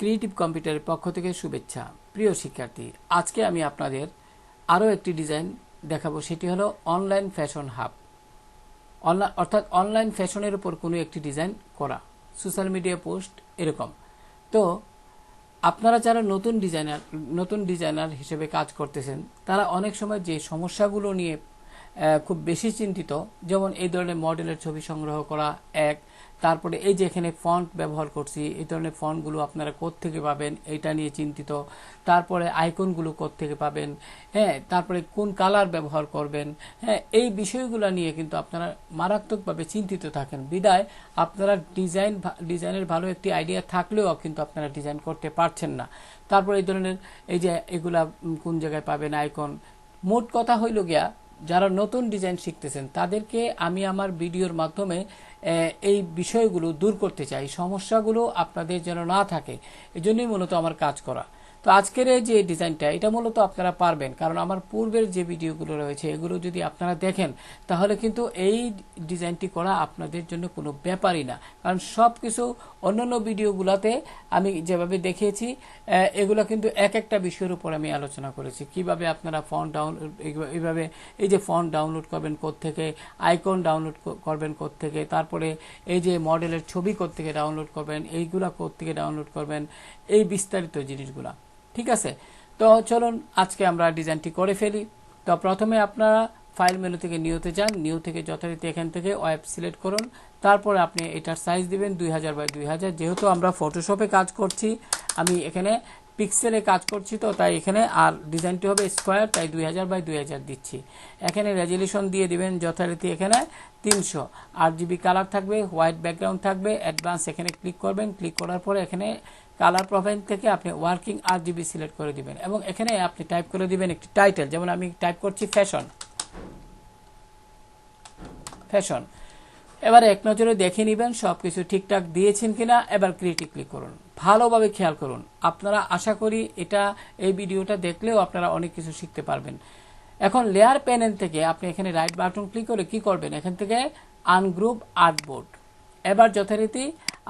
Creative কম্পিউটারের পক্ষ থেকে শুভেচ্ছা। প্রিয় শিক্ষার্থী, আজকে আমি আপনাদের আরও একটি ডিজাইন দেখাবো, সেটি হলো অনলাইন ফ্যাশন হাব। অর্থাৎ অনলাইন ফ্যাশনের উপর কোনো একটি ডিজাইন করা, সোশ্যাল মিডিয়া পোস্ট এরকম। তো আপনারা যারা নতুন ডিজাইনার হিসেবে কাজ করতেছেন, তারা অনেক সময় যে সমস্যাগুলো নিয়ে খুব বেশি চিন্তিত, যেমন এই ধরনের মডেলের ছবি সংগ্রহ করা এক, তারপরে এই যে এখানে ফন্ট ব্যবহার করছি, এই ধরনের ফন্টগুলো আপনারা কোত্থেকে পাবেন এটা নিয়ে চিন্তিত, তারপরে আইকনগুলো কোত্থেকে পাবেন, হ্যাঁ, তারপরে কোন কালার ব্যবহার করবেন, হ্যাঁ, এই বিষয়গুলো নিয়ে কিন্তু আপনারা মারাত্মকভাবে চিন্তিত থাকেন। বিদায় আপনারা ডিজাইনের ভালো একটি আইডিয়া থাকলেও কিন্তু আপনারা ডিজাইন করতে পারছেন না। তারপরে এই ধরনের এই যে এগুলা কোন জায়গায় পাবেন আইকন। মোট কথা হইল গিয়া, যারা নতুন ডিজাইন শিখতেছেন তাদেরকে আমি আমার ভিডিওর মাধ্যমে এই বিষয়গুলো দূর করতে চাই, সমস্যাগুলো আপনাদের যেন না থাকে, এজন্যই মূলত আমার কাজ করা। তো আজকের এই যে ডিজাইনটা, এটা মূলত আপনারা পারবেন, কারণ আমার পূর্বের যে ভিডিওগুলো রয়েছে এগুলো যদি আপনারা দেখেন তাহলে কিন্তু এই ডিজাইনটি করা আপনাদের জন্য কোনো ব্যাপারই না। কারণ সব কিছু অন্যান্য ভিডিওগুলোতে আমি যেভাবে দেখিয়েছি, এগুলো কিন্তু এক একটা বিষয়ের উপর আমি আলোচনা করেছি। কিভাবে আপনারা ফন্ট ডাউনলোড, এইভাবে এই যে ফন্ট ডাউনলোড করবেন কোত্থেকে, আইকন ডাউনলোড করবেন কোত্থেকে, তারপরে এই যে মডেলের ছবি কোত্থেকে ডাউনলোড করবেন, এইগুলা কোত্থেকে ডাউনলোড করবেন, এই বিস্তারিত জিনিসগুলা। ঠিক আছে, তো চলুন আজকে আমরা ডিজাইনটি করে ফেলি। তো প্রথমে আপনারা ফাইল মেনু থেকে নিউতে যান, নিউ থেকে যথারীতি এখান থেকে ওয়েব সিলেক্ট করুন। তারপরে আপনি এটার সাইজ দিবেন 2000 বাই 2000। যেহেতু আমরা ফটোশপে কাজ করছি, আমি এখানে পিক্সেলে কাজ করছি, তো তাই এখানে আর ডিজাইনটি হবে স্কোয়ার, তাই 2000 বাই 2000 দিচ্ছি। এখানে রেজলিউশন দিয়ে দিবেন যথারীতি এখানে 300। RGB কালার থাকবে, হোয়াইট ব্যাকগ্রাউন্ড থাকবে, অ্যাডভান্স এখানে ক্লিক করবেন। ক্লিক করার পরে এখানে কালার প্রোফাইল থেকে আপনি ওয়ার্কিং RGB সিলেক্ট করে দিবেন এবং এখানে আপনি টাইপ করে দিবেন একটি টাইটেল, যেমন আমি টাইপ করছি ফ্যাশন। এবারে এক নজরে দেখে নেবেন সবকিছু ঠিকঠাক দিয়েছেন কিনা। এবার ক্রিয়েটিভ ক্লিক করুন, ভালোভাবে খেয়াল করুন। আপনারা আশা করি এই ভিডিওটা দেখলেও আপনারা অনেক কিছু শিখতে পারবেন। এখন লেয়ার প্যানেল থেকে আপনি এখানে রাইট বাটন ক্লিক করে কি করবেন, এখান থেকে আনগ্রুপ আর্টবোর্ড। এবার যথারীতি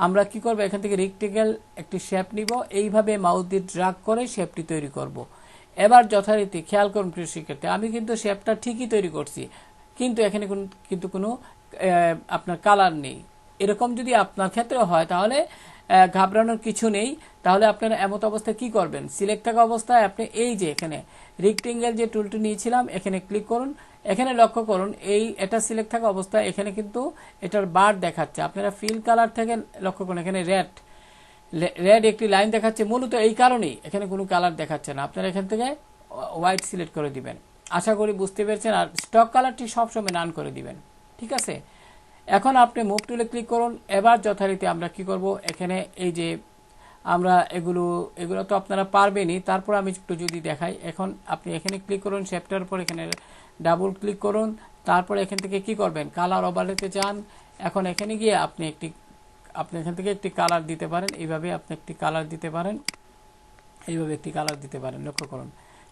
আমরা কি করব, এখান থেকে রেক্টেঙ্গেল একটি শেপ নিব, এইভাবে মাউস দিয়ে ড্রাগ করে শেপটি তৈরি করব। এবার যথারীতি খেয়াল করুন প্রিয় শিক্ষার্থী, আমি কিন্তু শেপটা ঠিকই তৈরি করছি, কিন্তু এখানে কিন্তু কোনো আপনার কালার নেই। এরকম যদি আপনার ক্ষেত্রে হয় তাহলে ঘাবড়ানোর কিছু নেই। তাহলে আপনারা এমত অবস্থায় কি করবেন, সিলেক্ট থাকা অবস্থায় আপনি এই যে এখানে রেক্টেঙ্গেল যে টুলটি নিয়েছিলাম এখানে ক্লিক করুন। এখানে লক্ষ্য করুন এটা সিলেক্ট থাকা অবস্থায় এখানে কিন্তু এটার বার দেখাচ্ছে। আপনারা ফিল কালার থেকে লক্ষ্য করুন, এখানে রেড একটি লাইন দেখাচ্ছে, মূলত এই কারণেই এখানে কোনো কালার দেখাচ্ছে না। আপনারা এখান থেকে হোয়াইট সিলেক্ট করে দিবেন। আশা করি বুঝতে পেরেছেন। আর স্টক কালারটি সবসময় নান করে দিবেন। ঠিক আছে, এখন আপনি মুভ টুলে ক্লিক করুন। এবার যথারীতি আমরা কি করব, এখানে এই যে আমরা এগুলো তো আপনারা পারবেনই, তারপর আমি একটু যদি দেখাই। এখন আপনি এখানে ক্লিক করুন, শেপটার উপর এখানে ডাবল ক্লিক করুন। তারপরে এখান থেকে কি করবেন, কালার ওভারলেতে যান। এখন এখানে গিয়ে আপনি এখান থেকে একটি কালার দিতে পারেন, এইভাবে আপনি একটি কালার দিতে পারেন, এইভাবে একটি কালার দিতে পারেন। লক্ষ্য করুন,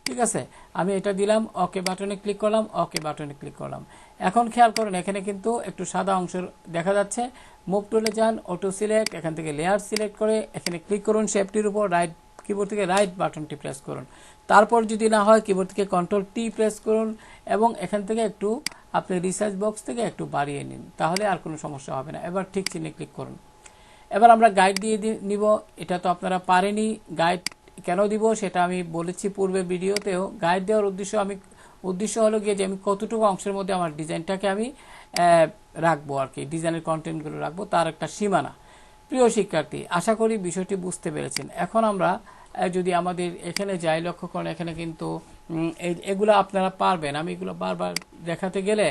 ঠিক আছে, আমি এটা দিলাম, ওকে বাটনে ক্লিক করলাম, ওকে বাটনে ক্লিক করলাম। এখন খেয়াল করুন এখানে কিন্তু একটু সাদা অংশ দেখা যাচ্ছে। মুভ টুলে যান, অটো সিলেক্ট, এখান থেকে লেয়ার সিলেক্ট করে এখানে ক্লিক করুন, শেপটির উপর কিবোর্ড থেকে রাইট বাটনটি প্রেস করুন। তারপর যদি না হয় কিবোর্ড থেকে Ctrl+T প্রেস করুন এবং এখান থেকে একটু আপনি রিসার্চ বক্স থেকে একটু বাড়িয়ে নিন, তাহলে আর কোনো সমস্যা হবে না। এবার ঠিক চিহ্নে ক্লিক করুন। এবার আমরা গাইড দিয়ে নিব। এটা তো আপনারা পারেনি, গাইড কেন দিব সেটা আমি বলেছি পূর্বে ভিডিওতেও। গাইড দেওয়ার উদ্দেশ্য হলো গিয়ে যে আমি কতটুকু অংশের মধ্যে আমার ডিজাইনটাকে আমি রাখবো, আর কি ডিজাইনের কন্টেন্টগুলো রাখবো, তার একটা সীমানা। প্রিয় শিক্ষার্থী, আশা করি বিষয়টি বুঝতে পেরেছেন। এখন আমরা যদি আমাদের এখানে যাই, লক্ষ্য করেন এখানে কিন্তু এগুলো আপনারা পারবেন। আমি এগুলো বারবার দেখাতে গেলে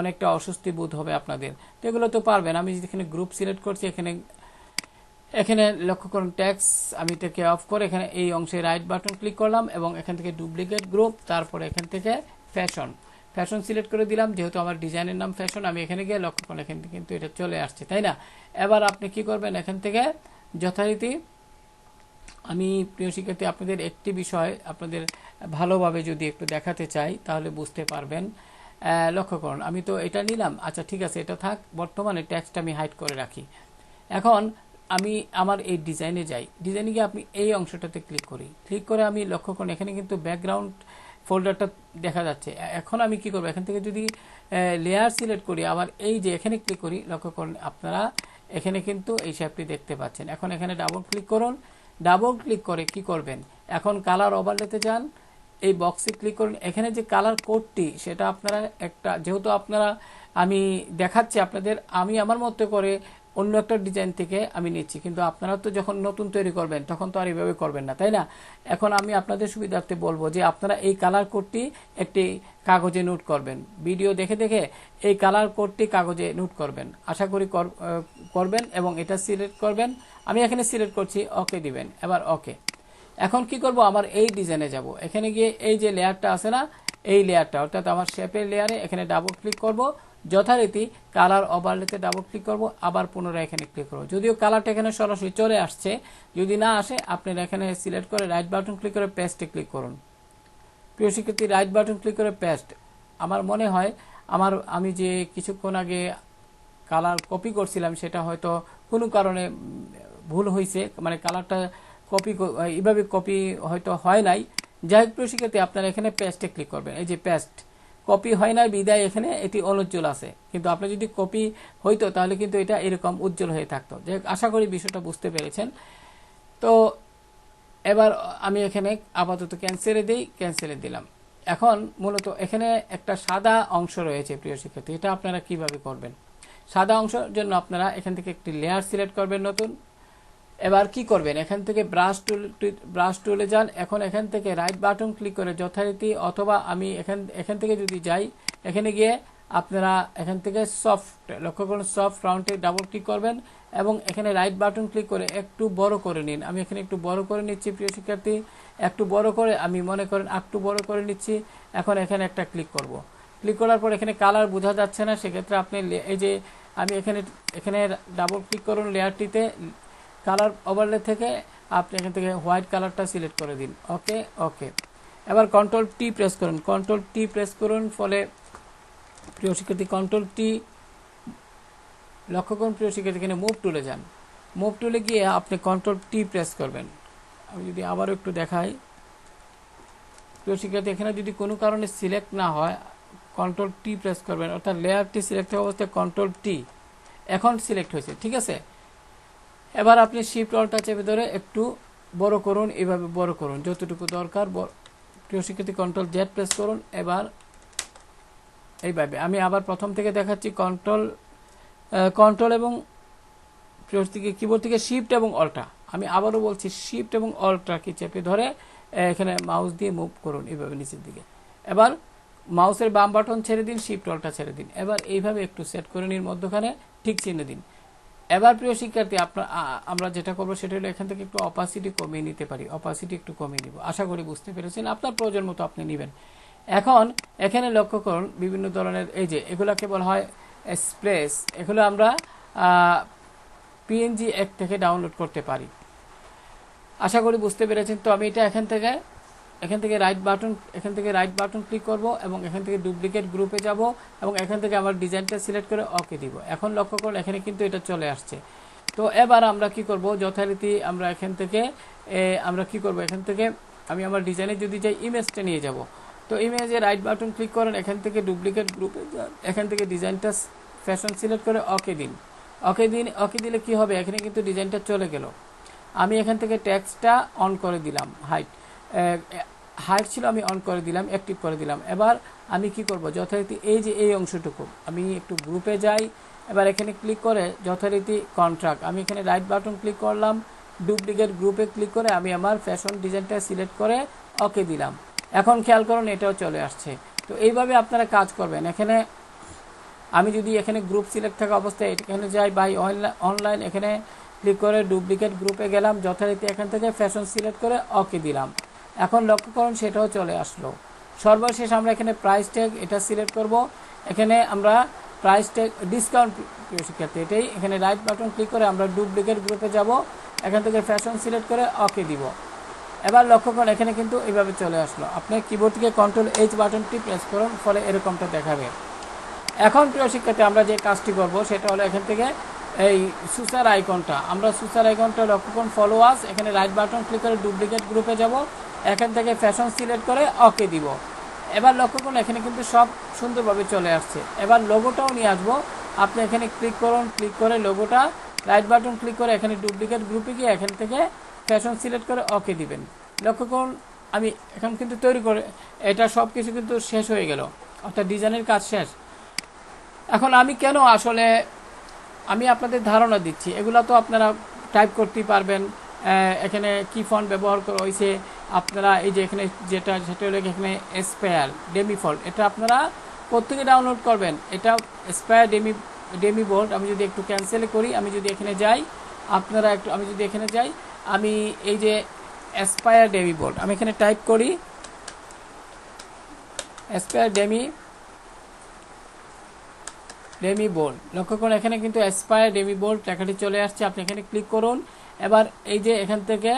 অনেকটা অস্বস্তি বোধ হবে আপনাদের, তো এগুলো তো পারবেন। আমি এখানে গ্রুপ সিলেক্ট করছি, এখানে লক্ষ্য করুন ট্যাক্স, আমি এটাকে অফ করে এখানে এই অংশে রাইট বাটন ক্লিক করলাম এবং এখান থেকে ডুপ্লিকেট গ্রুপ, তারপরে এখান থেকে ফ্যাশন সিলেক্ট করে দিলাম। যেহেতু আমার ডিজাইনের নাম ফ্যাশন, আমি এখানে গিয়ে লক্ষ্য করুন এখান থেকে কিন্তু এটা চলে আসছে, তাই না? এবার আপনি কি করবেন, এখান থেকে যথারীতি আমি প্রিয় শিক্ষার্থী আপনাদের একটি বিষয় আপনাদের ভালোভাবে যদি একটু দেখাতে চাই তাহলে বুঝতে পারবেন। লক্ষ্য করুন আমি তো এটা নিলাম, আচ্ছা ঠিক আছে, এটা থাক, বর্তমানে ট্যাক্সটা আমি হাইড করে রাখি। এখন আমি আমার এই ডিজাইনে যাই, ডিজাইনে গিয়ে আপনি এই অংশটাতে ক্লিক করি, ক্লিক করে আমি লক্ষ্য করুন এখানে কিন্তু ব্যাকগ্রাউন্ড ফোল্ডারটা দেখা যাচ্ছে। এখন আমি কি করব, এখান থেকে যদি লেয়ার সিলেক্ট করি, আবার এই যে এখানে ক্লিক করি, লক্ষ্য করুন আপনারা এখানে কিন্তু এই শেপটি দেখতে পাচ্ছেন। এখন এখানে ডাবল ক্লিক করুন, ডাবল ক্লিক করে কি করবেন, এখন কালার ওভারলেতে যান, এই বক্সে ক্লিক করুন, এখানে যে কালার কোডটি সেটা আপনারা একটা, যেহেতু আপনারা আমি দেখাচ্ছি আপনাদের, আমি আমার মতো করে অন্য একটা ডিজাইন থেকে আমি নিচ্ছি, কিন্তু আপনারা তো যখন নতুন তৈরি করবেন তখন তো আর এইভাবে করবেন না, তাই না? এখন আমি আপনাদের সুবিধার্থে বলবো যে আপনারা এই কালার কোডটি একটি কাগজে নোট করবেন, ভিডিও দেখে দেখে এই কালার কোডটি কাগজে নোট করবেন, আশা করি করবেন, এবং এটা সিলেক্ট করবেন। আমি এখানে সিলেক্ট করছি, ওকে দিবেন, এবার ওকে। এখন কি করব, আমার এই ডিজাইনে যাব, এখানে গিয়ে এই যে লেয়ারটা আছে না, এই লেয়ারটা অর্থাৎ আমার শেপের লেয়ারে এখানে ডাবল ক্লিক করব, যথারীতি কালার ওভারলেতে ডাবল ক্লিক করব, আবার পুনরায় এখানে ক্লিক করব। যদিও কালারটা এখানে সরাসরি চলে আসছে, যদি না আসে আপনারা এখানে সিলেক্ট করে রাইট বাটন ক্লিক করে পেস্টে ক্লিক করুন। প্রিয় শিক্ষার্থী, রাইট বাটন ক্লিক করে পেস্ট। আমার মনে হয় আমি যে কিছুক্ষণ আগে কালার কপি করছিলাম সেটা হয়তো কোনো কারণে ভুল হয়েছে, মানে কালারটা কপি এইভাবে কপি হয়তো হয় নাই। যাই হোক প্রিয় শিক্ষার্থী, আপনারা এখানে পেস্টে ক্লিক করবেন। এই যে পেস্ট, কপি হয় নাই বিদায় এখানে এটি অনুজ্জ্বল আছে, কিন্তু আপনি যদি কপি হইতো তাহলে কিন্তু এটা এরকম উজ্জ্বল হয়ে থাকতো। যাই হোক, আশা করি বিষয়টা বুঝতে পেরেছেন। তো এবার আমি এখানে আপাতত ক্যান্সেলে দিই, ক্যান্সেলে দিলাম। এখন মূলত এখানে একটা সাদা অংশ রয়েছে প্রিয় শিক্ষার্থী, এটা আপনারা কিভাবে করবেন? সাদা অংশের জন্য আপনারা এখান থেকে একটি লেয়ার সিলেক্ট করবেন নতুন। এবার কি করবেন, এখান থেকে ব্রাশ টুলে যান, এখন এখান থেকে রাইট বাটন ক্লিক করে যথারীতি, অথবা আমি এখান থেকে যদি যাই, এখানে গিয়ে আপনারা এখান থেকে সফট, লক্ষ্য করুন সফট রাউন্ডে ডাবল ক্লিক করবেন, এবং এখানে রাইট বাটন ক্লিক করে একটু বড় করে নিন। আমি এখানে একটু বড় করে নিচ্ছি প্রিয় শিক্ষার্থী, একটু বড় করে আমি মনে করেন একটু বড় করে নিচ্ছি। এখন এখানে একটা ক্লিক করব, ক্লিক করার পর এখানে কালার বোঝা যাচ্ছে না, সেক্ষেত্রে আপনি এই যে আমি এখানে ডাবল ক্লিক করুন লেয়ারটিতে, কালার ওভারলে থেকে আপনি এখান থেকে হোয়াইট কালারটা সিলেক্ট করে দিন, ওকে ওকে। এবার কন্ট্রোল টি প্রেস করুন, কন্ট্রোল টি প্রেস করুন, ফলে প্রিয় শিক্ষার্থী কন্ট্রোল টি, লক্ষ্য করুন প্রিয় শিক্ষার্থী এখানে মুভ টুলে যান, মুভ টুলে গিয়ে আপনি কন্ট্রোল টি প্রেস করবেন। আমি যদি আবারও একটু দেখাই প্রিয় শিক্ষার্থী, এখানে যদি কোনো কারণে সিলেক্ট না হয় কন্ট্রোল টি প্রেস করবেন, অর্থাৎ লেয়ারটি সিলেক্ট হওয়া অবস্থায় কন্ট্রোল টি, এখন সিলেক্ট হয়েছে, ঠিক আছে। এবার আপনি শিফট অল্টা চেপে ধরে একটু বড় করুন, এভাবে বড় করুন যতটুকু দরকার। প্রিয় শিক্ষার্থী কন্ট্রোল জেড প্রেস করুন, এবার এইভাবে আমি আবার প্রথম থেকে দেখাচ্ছি, কন্ট্রোল এবং প্রিয় শিক্ষার্থী কিবোর্ড থেকে শিফট এবং অল্টা, আমি আবারও বলছি শিফট এবং অল্টা কি চেপে ধরে এখানে মাউস দিয়ে মুভ করুন এইভাবে নিচের দিকে। এবার মাউসের বাম বাটন ছেড়ে দিন, শিফট অল্টা ছেড়ে দিন, এবার এইভাবে একটু সেট করে নিন, মধ্যখানে ঠিক চিহ্ন দিন। এবার প্রিয় শিক্ষার্থী আমরা যেটা করবো সেটা হলো এখান থেকে একটু অপাসিটি কমিয়ে নিতে পারি, অপাসিটি একটু কমিয়ে নিব, আশা করি বুঝতে পেরেছেন, আপনার প্রয়োজন মতো আপনি নেবেন। এখন এখানে লক্ষ্য করুন বিভিন্ন ধরনের এই যে এগুলাকে বলা হয় স্প্লেস, এগুলো আমরা পিএনজি এক থেকে ডাউনলোড করতে পারি, আশা করি বুঝতে পেরেছেন। তো আমি এটা এখান থেকে রাইট বাটন ক্লিক করব, এবং এখান থেকে ডুপ্লিকেট গ্রুপে যাব, এবং এখান থেকে আমার ডিজাইনটা সিলেক্ট করে ওকে দিব। এখন লক্ষ্য করুন এখানে কিন্তু এটা চলে আসছে। তো এবার আমরা কি করব, যথারীতি আমরা এখান থেকে আমি আমার ডিজাইনে যদি যাই ইমেজটা নিয়ে যাব। তো ইমেজে রাইট বাটন ক্লিক করেন, এখান থেকে ডুপ্লিকেট গ্রুপে যান, এখান থেকে ডিজাইনটা ফ্যাশন সিলেক্ট করে ওকে দিন। ওকে দিলে কি হবে, এখানে কিন্তু ডিজাইনটা চলে গেল। আমি এখান থেকে টেক্সটটা অন করে দিলাম, হাইট ছিল আমি অন করে দিলাম, অ্যাক্টিভ করে দিলাম। এবার আমি কি করব, যথারীতি এই যে এই অংশটুকু আমি একটু গ্রুপে যাই, এবার এখানে ক্লিক করে যথারীতি কন্ট্রাক্ট, আমি এখানে রাইট বাটন ক্লিক করলাম, ডুপ্লিকেট গ্রুপে ক্লিক করে আমি আমার ফ্যাশন ডিজাইনটা সিলেক্ট করে ওকে দিলাম। এখন খেয়াল করুন এটাও চলে আসছে। তো এইভাবে আপনারা কাজ করবেন। এখানে আমি যদি এখানে গ্রুপ সিলেক্ট থাকা অবস্থায় এখানে যাই বাই অনলাইন, এখানে ক্লিক করে ডুপ্লিকেট গ্রুপে গেলাম, যথারীতি এখান থেকে ফ্যাশন সিলেক্ট করে ওকে দিলাম। এখন লক্ষ্য করুন সেটাও চলে আসলো। সর্বশেষ আমরা এখানে প্রাইস ট্যাগ এটা সিলেক্ট করব, এখানে আমরা প্রাইস ট্যাগ ডিসকাউন্ট শিক্ষার্থী এটাই, এখানে রাইট বাটন ক্লিক করে আমরা ডুপ্লিকেট গ্রুপে যাব, এখান থেকে ফ্যাশন সিলেক্ট করে ওকে দিব। এবার লক্ষ্য করুন এখানে কিন্তু এইভাবে চলে আসলো। আপনি কিবোর্ড থেকে কন্ট্রোল এইচ বাটনটি প্রেস করুন, ফলে এরকমটা দেখাবে। এখন প্রিয় শিক্ষার্থী আমরা যে কাজটি করব সেটা হলো এখান থেকে এই সুসার আইকনটা, আমরা সুসার আইকনটা লক্ষ্য করুন, ফলোয়ার্স, এখানে রাইট বাটন ক্লিক করে ডুপ্লিকেট গ্রুপে যাব, এখান থেকে ফ্যাশন সিলেক্ট করে ওকে দিব। এবার লক্ষ্য করুন এখানে কিন্তু সব সুন্দরভাবে চলে আসছে। এবার লোগোটাও নিয়ে আসবো, আপনি এখানে ক্লিক করুন, ক্লিক করে লোগোটা রাইট বাটন ক্লিক করে এখানে ডুপ্লিকেট গ্রুপে গিয়ে এখান থেকে ফ্যাশন সিলেক্ট করে ওকে দিবেন। লক্ষ্য করুন আমি এখন কিন্তু তৈরি করে এটা সব কিছু কিন্তু শেষ হয়ে গেল, অর্থাৎ ডিজাইনের কাজ শেষ। এখন আমি কেন আসলে আমি আপনাদের ধারণা দিচ্ছি, এগুলো তো আপনারা টাইপ করতেই পারবেন। এখানে কি ফন্ট ব্যবহার করা হয়েছে আপনারা এই যে এখানে যেটা সেটা হলো এখানে স্পেয়ার ডেমি ফল্ট, এটা আপনারা কোত্থেকে ডাউনলোড করবেন, এটা স্পেয়ার ডেমি বোল্ড। আমি যদি একটু ক্যান্সেল করি, আমি যদি এখানে যাই, আপনারা একটু আমি যদি এখানে যাই, আমি এই যে স্পেয়ার ডেমি বোল্ড আমি এখানে টাইপ করি, স্পেয়ার ডেমি বোল্ড। লক্ষ্য করুন এখানে কিন্তু অ্যাসপায়ার ডেমি বোল্ড লেখাটি চলে আসছে। আপনি এখানে ক্লিক করুন। এবার এই যে এখান থেকে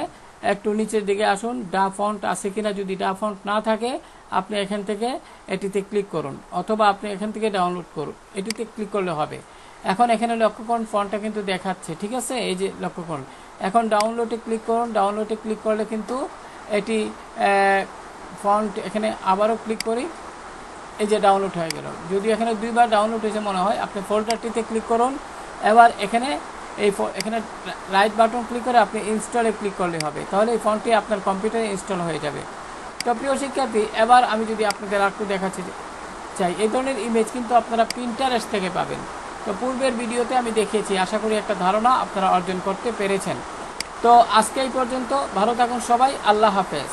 একটু নিচের দিকে আসুন, ডা ফন্ট আছে কিনা, যদি ডা ফন্ট না থাকে আপনি এখান থেকে এটিতে ক্লিক করুন, অথবা আপনি এখান থেকে ডাউনলোড করুন, এটিতে ক্লিক করলে হবে। এখন এখানে লক্ষ্য করুন ফন্টটা কিন্তু দেখাচ্ছে, ঠিক আছে, এই যে লক্ষ্য করুন। এখন ডাউনলোডে ক্লিক করুন, ডাউনলোডে ক্লিক করলে কিন্তু এটি ফন্ট, এখানে আবারও ক্লিক করি, এই যে ডাউনলোড হয়ে গেল। যদি এখানে দুইবার ডাউনলোড হয়েছে মনে হয়, আপনি ফোল্ডারটিতে ক্লিক করুন। এবার এখানে এখানে রাইট বাটন ক্লিক করে আপনি ইনস্টলে ক্লিক করলে হবে, তাহলে এই ফন্টটি আপনার কম্পিউটারে ইনস্টল হয়ে যাবে। তো প্রিয় শিক্ষার্থী, এবার আমি যদি আপনাদের একটু দেখাচ্ছি চাই, এই ধরনের ইমেজ কিন্তু আপনারা পিন্টারেস্ট থেকে পাবেন। তো পূর্বের ভিডিওতে আমি দেখিয়েছি, আশা করি একটা ধারণা আপনারা অর্জন করতে পেরেছেন। তো আজকে এই পর্যন্ত, ভালো থাকুন সবাই, আল্লাহ হাফেজ।